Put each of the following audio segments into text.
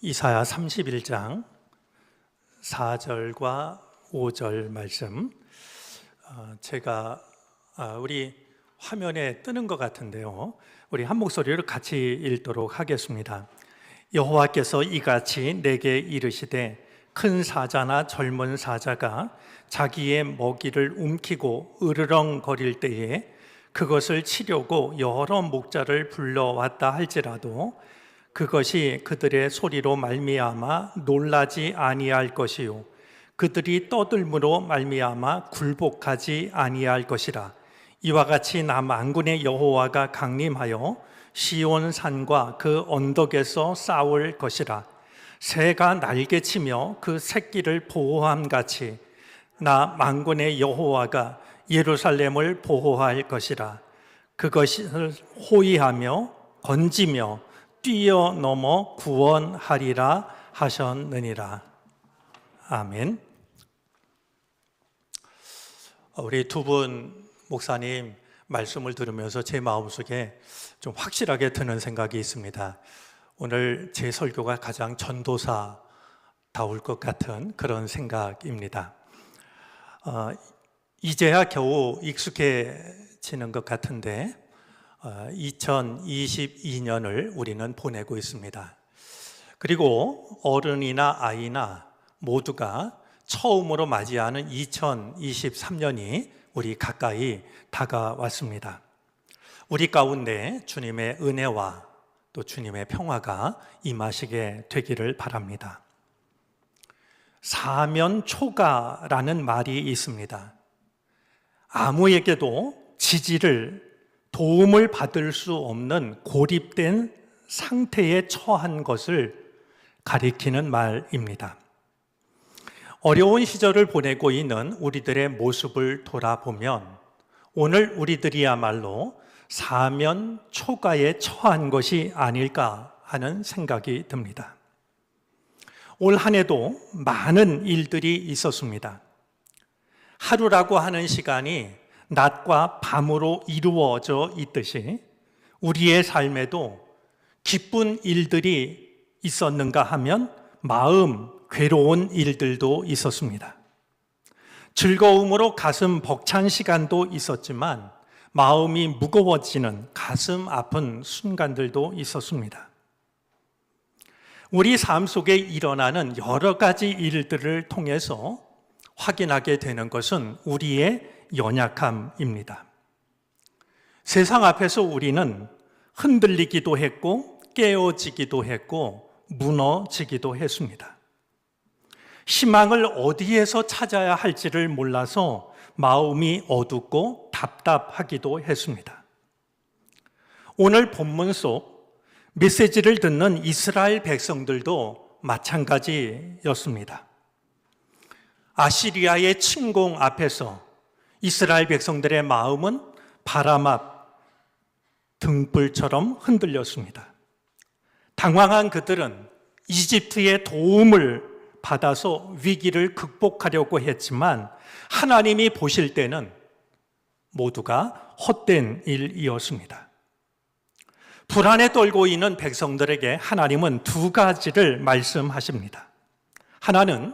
이사야 31장 4절과 5절 말씀, 제가 우리 화면에 뜨는 것 같은데요, 우리 한 목소리로 같이 읽도록 하겠습니다. 여호와께서 이같이 내게 이르시되, 큰 사자나 젊은 사자가 자기의 먹이를 움키고 으르렁거릴 때에 그것을 치려고 여러 목자를 불러왔다 할지라도 그것이 그들의 소리로 말미암아 놀라지 아니할 것이요 그들이 떠들므로 말미암아 굴복하지 아니할 것이라. 이와 같이 나 만군의 여호와가 강림하여 시온 산과 그 언덕에서 싸울 것이라. 새가 날개치며 그 새끼를 보호함 같이 나 만군의 여호와가 예루살렘을 보호할 것이라. 그것을 호위하며 건지며 뛰어넘어 구원하리라 하셨느니라. 아멘. 우리 두 분 목사님 말씀을 들으면서 제 마음속에 좀 확실하게 드는 생각이 있습니다. 오늘 제 설교가 가장 전도사다울 것 같은 그런 생각입니다. 이제야 겨우 익숙해지는 것 같은데 2022년을 우리는 보내고 있습니다. 그리고 어른이나 아이나 모두가 처음으로 맞이하는 2023년이 우리 가까이 다가왔습니다. 우리 가운데 주님의 은혜와 또 주님의 평화가 임하시게 되기를 바랍니다. 사면초가라는 말이 있습니다. 아무에게도 지지를 도움을 받을 수 없는 고립된 상태에 처한 것을 가리키는 말입니다. 어려운 시절을 보내고 있는 우리들의 모습을 돌아보면 오늘 우리들이야말로 사면초가에 처한 것이 아닐까 하는 생각이 듭니다. 올 한 해도 많은 일들이 있었습니다. 하루라고 하는 시간이 낮과 밤으로 이루어져 있듯이 우리의 삶에도 기쁜 일들이 있었는가 하면 마음 괴로운 일들도 있었습니다. 즐거움으로 가슴 벅찬 시간도 있었지만 마음이 무거워지는 가슴 아픈 순간들도 있었습니다. 우리 삶 속에 일어나는 여러 가지 일들을 통해서 확인하게 되는 것은 우리의 연약함입니다. 세상 앞에서 우리는 흔들리기도 했고 깨어지기도 했고 무너지기도 했습니다. 희망을 어디에서 찾아야 할지를 몰라서 마음이 어둡고 답답하기도 했습니다. 오늘 본문 속 메시지를 듣는 이스라엘 백성들도 마찬가지였습니다. 아시리아의 침공 앞에서 이스라엘 백성들의 마음은 바람 앞 등불처럼 흔들렸습니다. 당황한 그들은 이집트의 도움을 받아서 위기를 극복하려고 했지만 하나님이 보실 때는 모두가 헛된 일이었습니다. 불안에 떨고 있는 백성들에게 하나님은 두 가지를 말씀하십니다. 하나는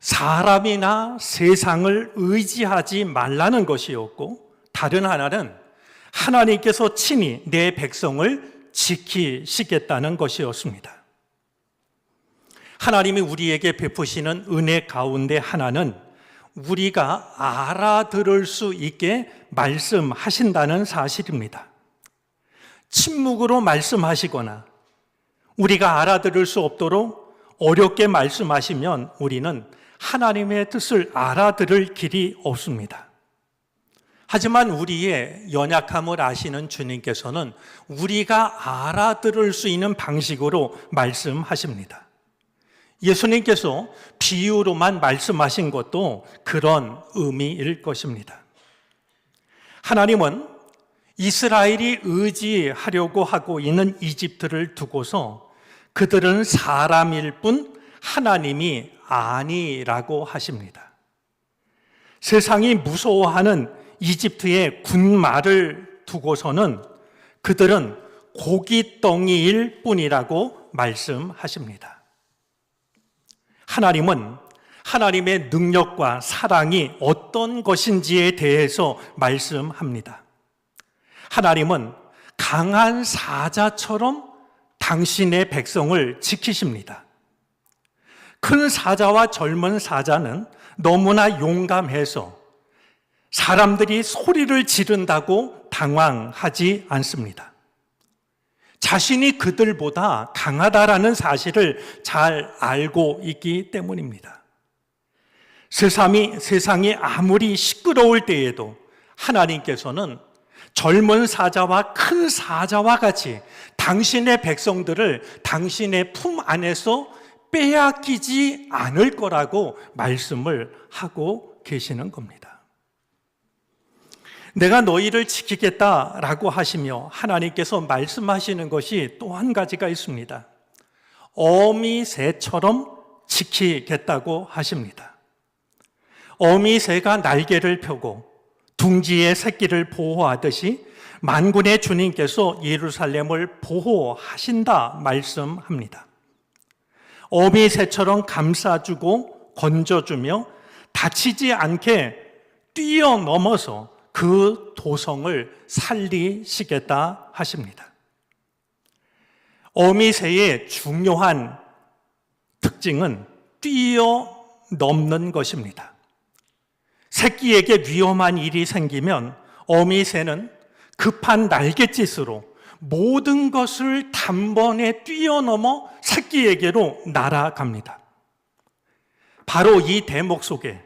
사람이나 세상을 의지하지 말라는 것이었고, 다른 하나는 하나님께서 친히 내 백성을 지키시겠다는 것이었습니다. 하나님이 우리에게 베푸시는 은혜 가운데 하나는 우리가 알아들을 수 있게 말씀하신다는 사실입니다. 침묵으로 말씀하시거나 우리가 알아들을 수 없도록 어렵게 말씀하시면 우리는 하나님의 뜻을 알아들을 길이 없습니다. 하지만 우리의 연약함을 아시는 주님께서는 우리가 알아들을 수 있는 방식으로 말씀하십니다. 예수님께서 비유로만 말씀하신 것도 그런 의미일 것입니다. 하나님은 이스라엘이 의지하려고 하고 있는 이집트를 두고서 그들은 사람일 뿐 하나님이 아니라고 하십니다. 세상이 무서워하는 이집트의 군말을 두고서는 그들은 고깃덩이일 뿐이라고 말씀하십니다. 하나님은 하나님의 능력과 사랑이 어떤 것인지에 대해서 말씀합니다. 하나님은 강한 사자처럼 당신의 백성을 지키십니다. 큰 사자와 젊은 사자는 너무나 용감해서 사람들이 소리를 지른다고 당황하지 않습니다. 자신이 그들보다 강하다라는 사실을 잘 알고 있기 때문입니다. 세상이 아무리 시끄러울 때에도 하나님께서는 젊은 사자와 큰 사자와 같이 당신의 백성들을 당신의 품 안에서 빼앗기지 않을 거라고 말씀을 하고 계시는 겁니다. 내가 너희를 지키겠다라고 하시며 하나님께서 말씀하시는 것이 또 한 가지가 있습니다. 어미새처럼 지키겠다고 하십니다. 어미새가 날개를 펴고 둥지의 새끼를 보호하듯이 만군의 주님께서 예루살렘을 보호하신다 말씀합니다. 어미새처럼 감싸주고 건져주며 다치지 않게 뛰어넘어서 그 도성을 살리시겠다 하십니다. 어미새의 중요한 특징은 뛰어넘는 것입니다. 새끼에게 위험한 일이 생기면 어미새는 급한 날갯짓으로 모든 것을 단번에 뛰어넘어 새끼에게로 날아갑니다. 바로 이 대목 속에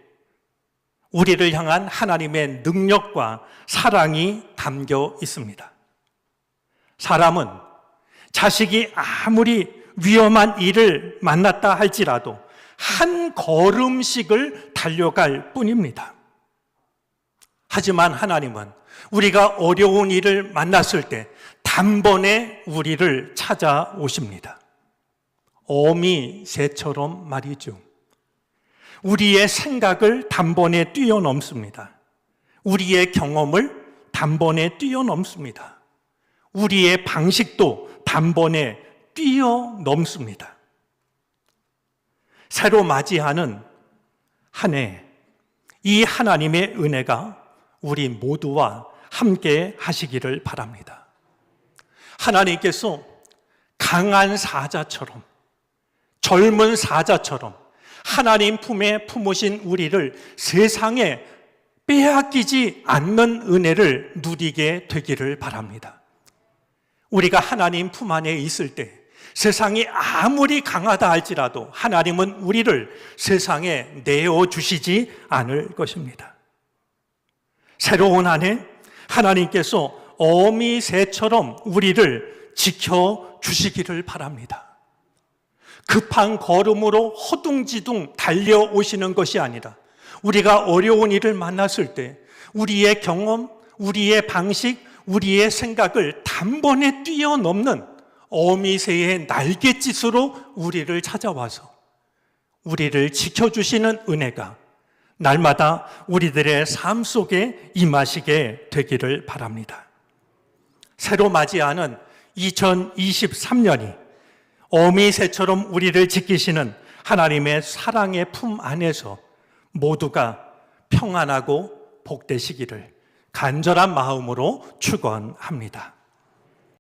우리를 향한 하나님의 능력과 사랑이 담겨 있습니다. 사람은 자식이 아무리 위험한 일을 만났다 할지라도 한 걸음씩을 달려갈 뿐입니다. 하지만 하나님은 우리가 어려운 일을 만났을 때 단번에 우리를 찾아오십니다. 어미새처럼 말이죠. 우리의 생각을 단번에 뛰어넘습니다. 우리의 경험을 단번에 뛰어넘습니다. 우리의 방식도 단번에 뛰어넘습니다. 새로 맞이하는 한 해, 이 하나님의 은혜가 우리 모두와 함께 하시기를 바랍니다. 하나님께서 강한 사자처럼, 젊은 사자처럼 하나님 품에 품으신 우리를 세상에 빼앗기지 않는 은혜를 누리게 되기를 바랍니다. 우리가 하나님 품 안에 있을 때 세상이 아무리 강하다 할지라도 하나님은 우리를 세상에 내어주시지 않을 것입니다. 새로운 한 해 하나님께서 어미새처럼 우리를 지켜주시기를 바랍니다. 급한 걸음으로 허둥지둥 달려오시는 것이 아니라 우리가 어려운 일을 만났을 때 우리의 경험, 우리의 방식, 우리의 생각을 단번에 뛰어넘는 어미새의 날갯짓으로 우리를 찾아와서 우리를 지켜주시는 은혜가 날마다 우리들의 삶 속에 임하시게 되기를 바랍니다. 새로 맞이하는 2023년이 어미새처럼 우리를 지키시는 하나님의 사랑의 품 안에서 모두가 평안하고 복되시기를 간절한 마음으로 축원합니다.